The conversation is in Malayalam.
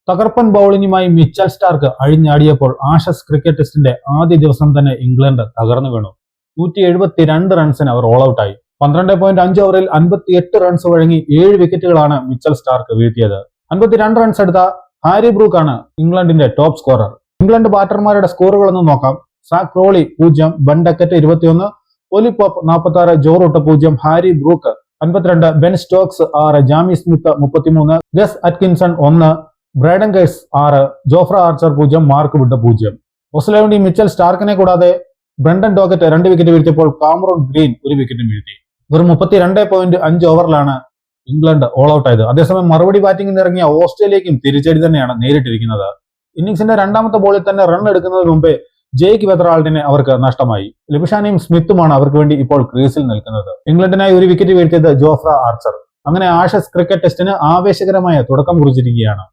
തകർപ്പൻ ബൗളിംഗുമായി മിച്ചൽ സ്റ്റാർക്ക് അഴിഞ്ഞാടിയപ്പോൾ ആഷസ് ക്രിക്കറ്റ് ടെസ്റ്റിന്റെ ആദ്യ ദിവസം തന്നെ ഇംഗ്ലണ്ട് തകർന്നു വീണു. 172 റൺസിന് അവർ ഓൾ ഔട്ടായി. 12.5 ഓവറിൽ 58 റൺസ് വഴങ്ങി 7 വിക്കറ്റുകളാണ് മിച്ചൽ സ്റ്റാർക്ക് വീഴ്ത്തിയത്. 52 റൺസ് എടുത്ത ഹാരി ബ്രൂക്ക് ആണ് ഇംഗ്ലണ്ടിന്റെ ടോപ്പ് സ്കോറർ. ഇംഗ്ലണ്ട് ബാറ്റർമാരുടെ സ്കോറുകളൊന്നും നോക്കാം. Zak Crawley 0, Ben Duckett 21, Ollie Pope 46, Joe Root 0, Harry Brook 52, Ben Stokes 6, Jamie Smith 33, Gus Atkinson 1, Brydon Carse 6, Jofra Archer 0, Mark Wood 0. ഓസ്ട്രേലിയയുടെ മിച്ചൽ സ്റ്റാർക്കിനെ കൂടാതെ ബ്രണ്ടൻ ഡോക്കറ്റ് 2 വിക്കറ്റ് വീഴ്ത്തിയപ്പോൾ കാമറൂൺ ഗ്രീൻ 1 വിക്കറ്റും വീഴ്ത്തി. വെറും 32.5 ഓവറിലാണ് ഇംഗ്ലണ്ട് ഓൾ ഔട്ട് ആയത്. അതേസമയം മറുപടി ബാറ്റിംഗിൽ ഇറങ്ങിയ ഓസ്ട്രേലിയക്കും തിരിച്ചടി തന്നെയാണ് നേരിട്ടിരിക്കുന്നത്. ഇന്നിംഗ്സിന്റെ രണ്ടാമത്തെ ബോളിൽ തന്നെ റൺ എടുക്കുന്നതിന് മുമ്പേ ജെയ്ക്ക് വെതറാൾഡിനെ അവർക്ക് നഷ്ടമായി. ലിബിഷാനയും സ്മിത്തുമാണ് അവർക്ക് വേണ്ടി ഇപ്പോൾ ക്രീസിൽ നിൽക്കുന്നത്. ഇംഗ്ലണ്ടിനായി 1 വിക്കറ്റ് വീഴ്ത്തിയത് ജോഫ്ര ആർച്ചർ. അങ്ങനെ ആഷസ് ക്രിക്കറ്റ് ടെസ്റ്റിന് ആവേശകരമായ തുടക്കം കുറിച്ചിരിക്കുകയാണ്.